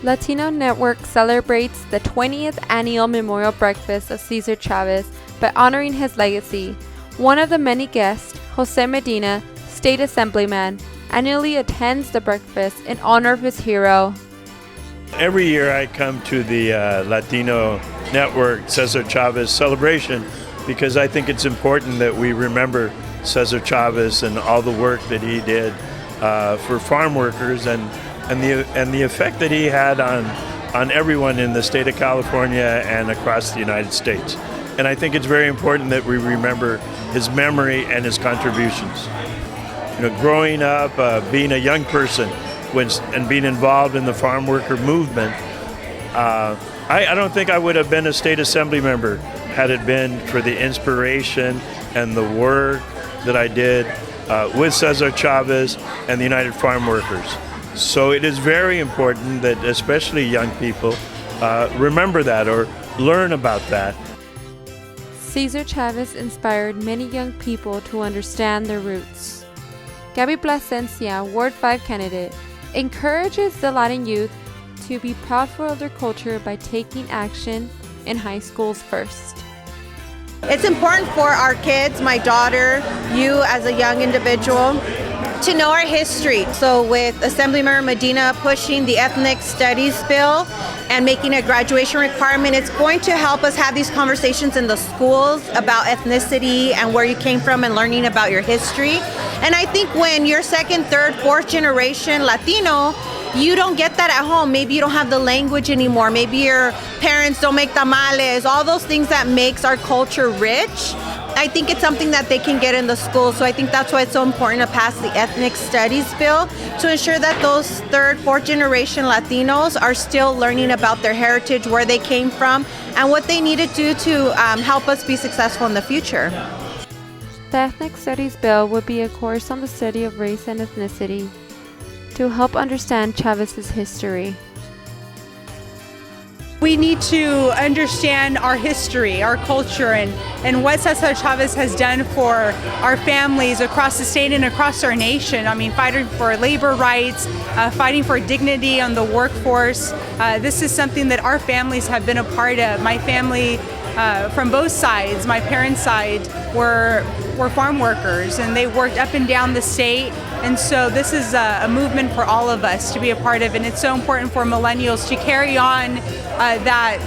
Latino Network celebrates the 20th annual memorial breakfast of Cesar Chavez by honoring his legacy. One of the many guests, Jose Medina, State Assemblyman, annually attends the breakfast in honor of his hero. Every year I come to the Latino Network Cesar Chavez celebration because I think it's important that we remember Cesar Chavez and all the work that he did for farm workers and the effect that he had on everyone in the state of California and across the United States. And I think it's very important that we remember his memory and his contributions. You know, growing up, being a young person and being involved in the farm worker movement, I don't think I would have been a state assembly member had it been for the inspiration and the work that I did with Cesar Chavez and the United Farm Workers. So it is very important that especially young people remember that or learn about that. Cesar Chavez inspired many young people to understand their roots. Gabby Plasencia, Ward 5 candidate, encourages the Latin youth to be proudful of their culture by taking action in high schools first. It's important for our kids, my daughter, you as a young individual, to know our history. So with Assemblymember Medina pushing the ethnic studies bill and making a graduation requirement, it's going to help us have these conversations in the schools about ethnicity and where you came from and learning about your history. And I think when you're second, third, fourth generation Latino, you don't get that at home. Maybe you don't have the language anymore. Maybe your parents don't make tamales, all those things that makes our culture rich. I think it's something that they can get in the schools. So I think that's why it's so important to pass the ethnic studies bill to ensure that those third, fourth generation Latinos are still learning about their heritage, where they came from, and what they need to do to help us be successful in the future. The Ethnic Studies Bill would be a course on the study of race and ethnicity to help understand Chavez's history. We need to understand our history, our culture, and what Cesar Chavez has done for our families across the state and across our nation. I mean, fighting for labor rights, fighting for dignity on the workforce. This is something that our families have been a part of. My family, from both sides, my parents' side, were farm workers, and they worked up and down the state. And so this is a movement for all of us to be a part of, and it's so important for millennials to carry on that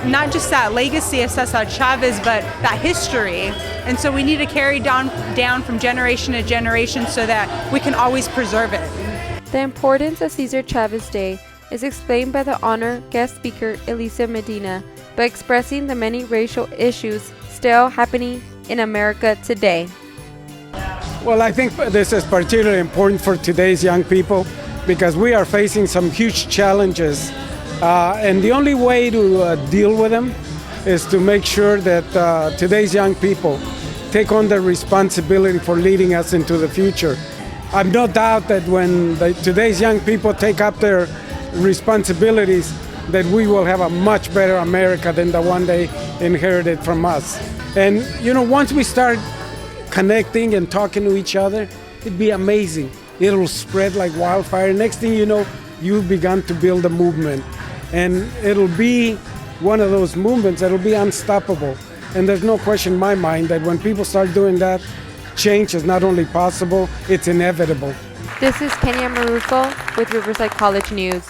not just that legacy of Cesar Chavez, but that history. And so we need to carry down from generation to generation so that we can always preserve it. The importance of Cesar Chavez Day is explained by the honored guest speaker Elisa Medina by expressing the many racial issues still happening in America today. Well, I think this is particularly important for today's young people because we are facing some huge challenges. And the only way to deal with them is to make sure that today's young people take on the responsibility for leading us into the future. I've no doubt that when today's young people take up their responsibilities, that we will have a much better America than the one they inherited from us. And, you know, once we start connecting and talking to each other, it'd be amazing. It'll spread like wildfire. Next thing you know, you've begun to build a movement. And it'll be one of those movements that'll be unstoppable. And there's no question in my mind that when people start doing that, change is not only possible, it's inevitable. This is Kenya Marufo with Riverside College News.